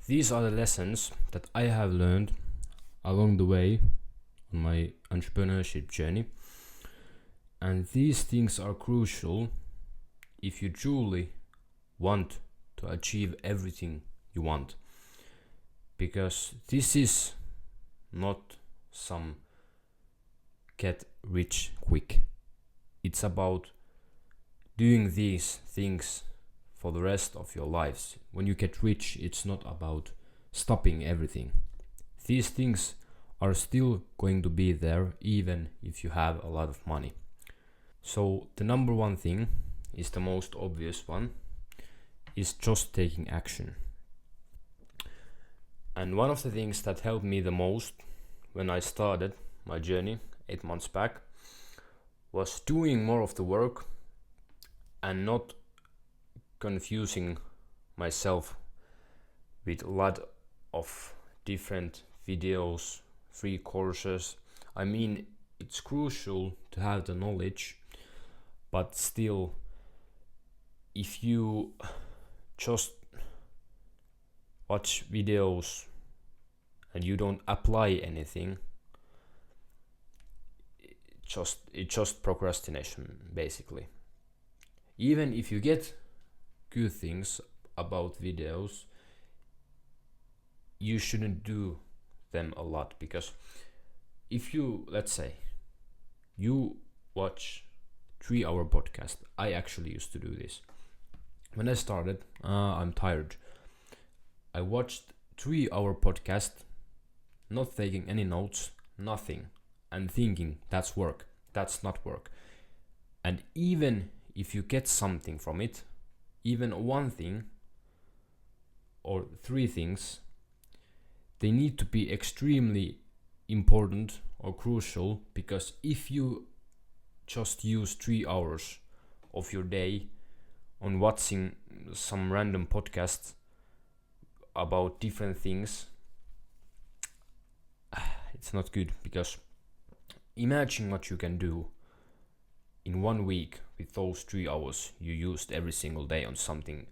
These are the lessons that I have learned along the way on my entrepreneurship journey. And these things are crucial if you truly want to achieve everything you want. Because this is not some get rich quick. It's about doing these things for the rest of your lives. When you get rich, it's not about stopping everything. These things are still going to be there even if you have a lot of money. So the number one thing is the most obvious one, is just taking action. And one of the things that helped me the most when I started my journey 8 months back was doing more of the work and not confusing myself with a lot of different videos, free courses. I mean, it's crucial to have the knowledge, but still, if you just watch videos and you don't apply anything, it's just procrastination basically. Even if you get good things about videos, you shouldn't do them a lot, because if you, let's say, you watch 3-hour podcast. I actually used to do this. When I started, I'm tired. I watched 3-hour podcast, not taking any notes, nothing, and thinking that's work. That's not work. And even if you get something from it, even one thing or 3 things, they need to be extremely important or crucial, because if you just use 3 hours of your day on watching some random podcasts about different things, it's not good. Because imagine what you can do in 1 week with those 3 hours you used every single day on something.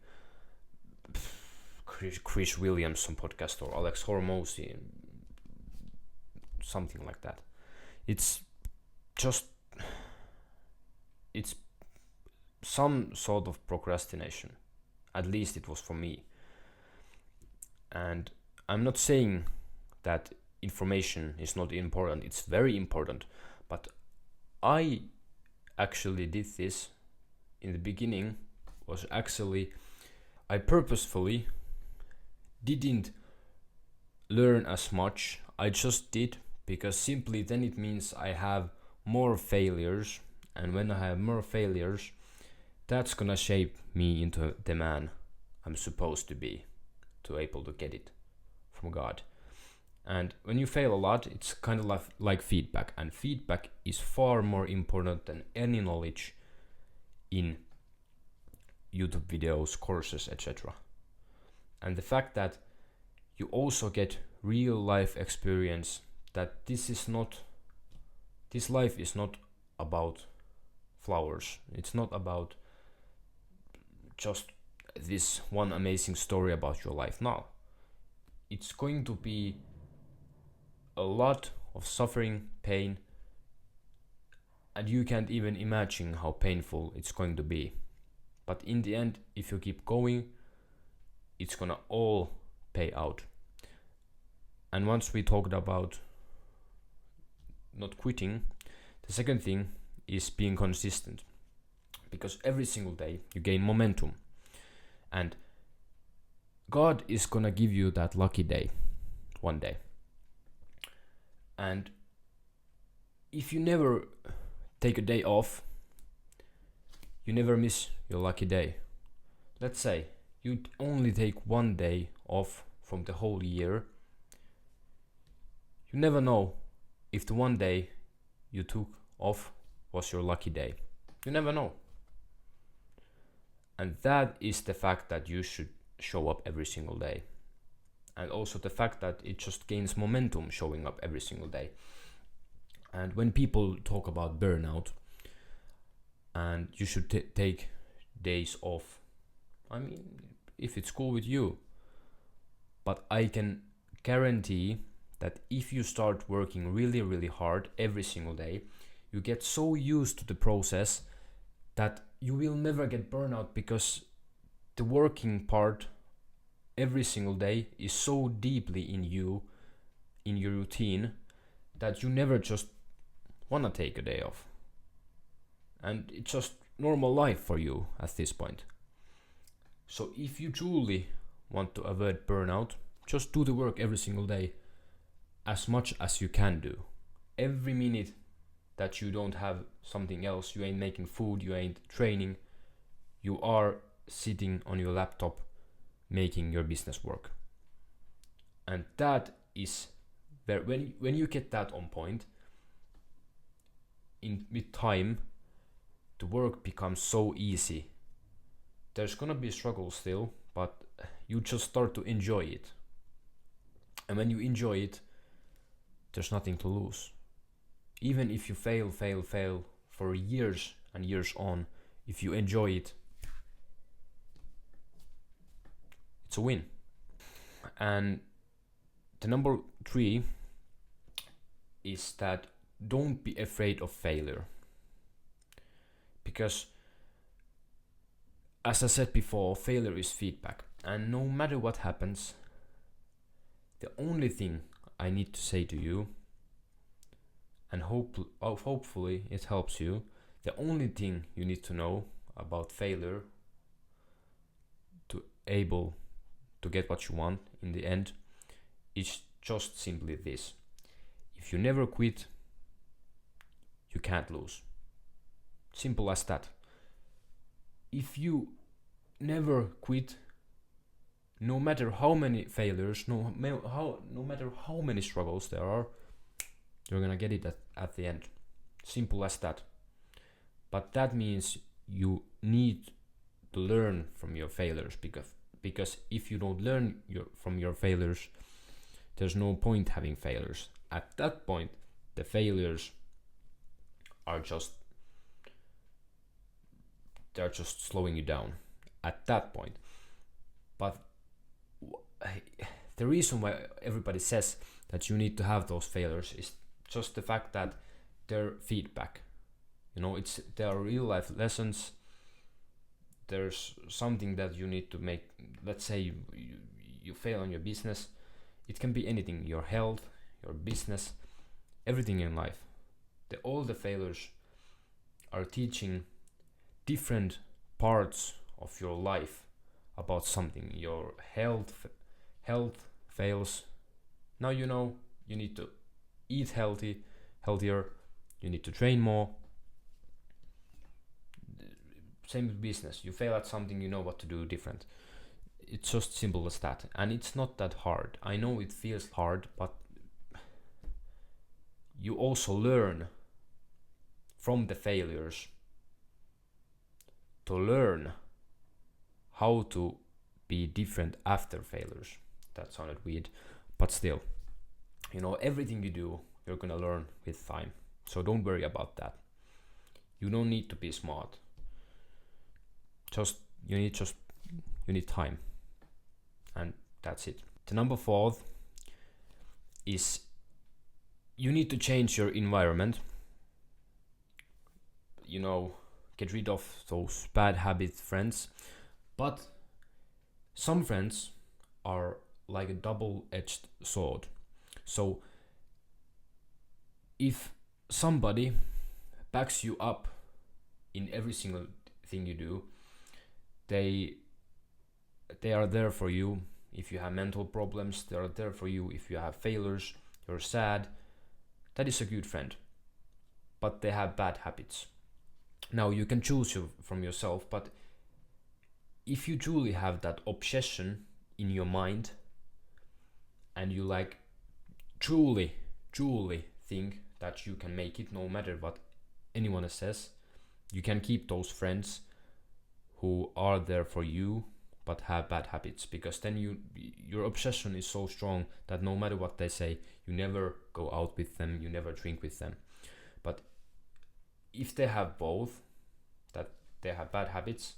Chris Williamson podcast or Alex Hormozy, something like that. It's some sort of procrastination. At least it was for me. And I'm not saying that information is not important. It's very important. But I actually did this in the beginning. Was actually, I purposefully didn't learn as much. I just did, because simply then it means I have more failures, and when I have more failures, that's gonna shape me into the man I'm supposed to be, to able to get it from God. And when you fail a lot, it's kind of like feedback, and feedback is far more important than any knowledge in YouTube videos, courses, etc. And the fact that you also get real life experience, that this life is not about flowers. It's not about just this one amazing story about your life. No, it's going to be a lot of suffering, pain, and you can't even imagine how painful it's going to be. But in the end, if you keep going, it's gonna all pay out. And once we talked about not quitting, the second thing is being consistent. Because every single day you gain momentum. And God is gonna give you that lucky day one day. And if you never take a day off, you never miss your lucky day. Let's say you only take 1 day off from the whole year. You never know if the 1 day you took off was your lucky day. You never know. And that is the fact that you should show up every single day. And also the fact that it just gains momentum showing up every single day. And when people talk about burnout and you should take days off, I mean, if it's cool with you. but I can guarantee that if you start working really, really hard every single day, you get so used to the process that you will never get burnout, because the working part every single day is so deeply in you, in your routine, that you never just wanna take a day off. And it's just normal life for you at this point. So if you truly want to avoid burnout, just do the work every single day as much as you can do. Every minute that you don't have something else, you ain't making food, you ain't training, you are sitting on your laptop making your business work. And that is where, when you get that on point, with time, the work becomes so easy. There's gonna be struggle still, but you just start to enjoy it. And when you enjoy it, there's nothing to lose. Even if you fail for years and years on, if you enjoy it, it's a win. And the number 3 is that don't be afraid of failure. Because, as I said before, failure is feedback. And no matter what happens, the only thing I need to say to you, and hopefully it helps you, the only thing you need to know about failure to able to get what you want in the end is just simply this: if you never quit, you can't lose. Simple as that. If you never quit, no matter how many failures, no matter how many struggles there are, you're gonna get it at the end. Simple as that. But that means you need to learn from your failures, because if you don't learn from your failures, there's no point having failures. At that point, the failures are just slowing you down at that point. But the reason why everybody says that you need to have those failures is just the fact that they're feedback. There are real life lessons. There's something that you need to make. Let's say you fail on your business. It can be anything: your health, your business, everything in life. All the failures are teaching different parts of your life about something. Your health fails. Now you know you need to eat healthier. You need to train more. Same with business. You fail at something, you know what to do different. It's just simple as that. And it's not that hard. I know it feels hard, but you also learn from the failures to learn how to be different after failures. That sounded weird, but still, everything you do, you're gonna learn with time. So don't worry about that. You don't need to be smart. You need time, and that's it. The number 4 is you need to change your environment. Get rid of those bad habit friends. But some friends are like a double-edged sword. So if somebody backs you up in every single thing you do, they are there for you. If you have mental problems, they are there for you. If you have failures, you're sad, that is a good friend. But they have bad habits. Now you can choose from yourself, but if you truly have that obsession in your mind, and you truly think that you can make it no matter what anyone says, you can keep those friends who are there for you but have bad habits, because then your obsession is so strong that no matter what they say, you never go out with them, you never drink with them. But if they have both, that they have bad habits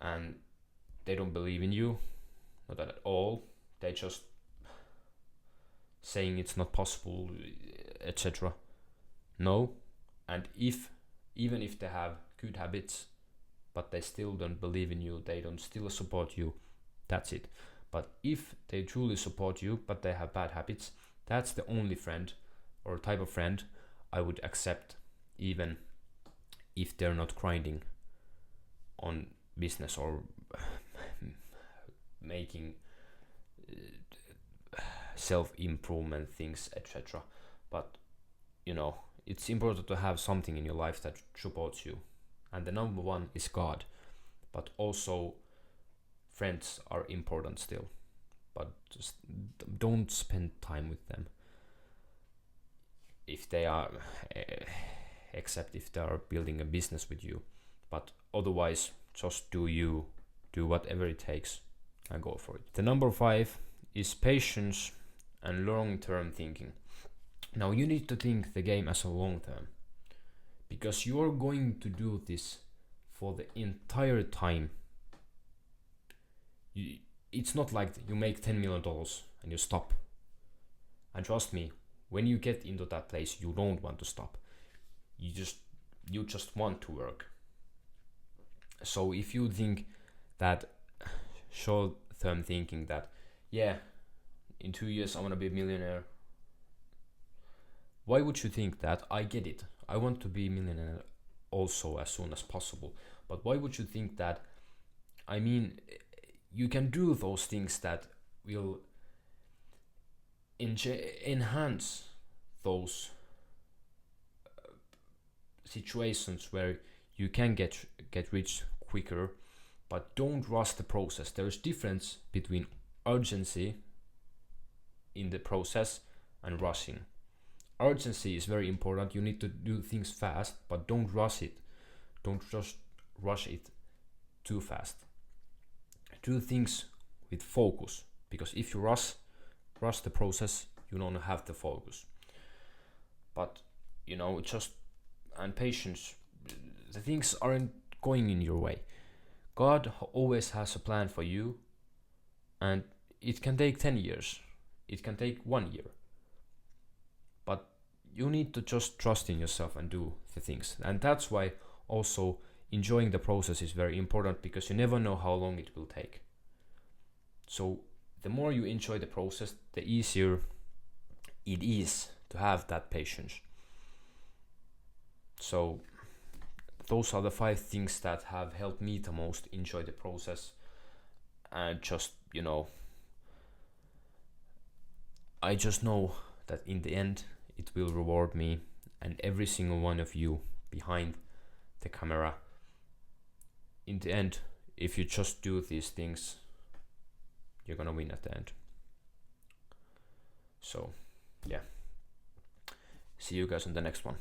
and they don't believe in you, not at all, they just saying it's not possible, etc. No. And even if they have good habits, but they still don't believe in you, they don't still support you, that's it. But if they truly support you, but they have bad habits, that's the only friend or type of friend I would accept, even if they're not grinding on business or making self-improvement things, etc. But you know, it's important to have something in your life that supports you, and the number one is God. But also friends are important still, but just don't spend time with them if they are except if they are building a business with you. But otherwise, just do whatever it takes and go for it. The number 5 is patience and long-term thinking. Now you need to think the game as a long term, because you're going to do this for the entire time. It's not like you make $10 million and you stop. And trust me, when you get into that place, you don't want to stop. You just want to work. So if you think that short-term thinking that, yeah, in 2 years I want to be a millionaire, why would you think that? I get it. I want to be a millionaire also as soon as possible. But why would you think that? I mean, you can do those things that will enhance those situations where you can get rich quicker, but don't rush the process. There is difference between urgency in the process and rushing. Urgency is very important. You need to do things fast, but don't rush it. Don't just rush it too fast. Do things with focus, because if you rush the process, you don't have the focus. But just and patience, the things aren't going in your way. God always has a plan for you, and it can take 10 years, it can take 1 year, but you need to just trust in yourself and do the things. And that's why also enjoying the process is very important, because you never know how long it will take. So the more you enjoy the process, the easier it is to have that patience. So those are the 5 things that have helped me the most enjoy the process, and just I just know that in the end it will reward me and every single one of you behind the camera. In the end, if you just do these things, you're gonna win at the end. So yeah, see you guys on the next one.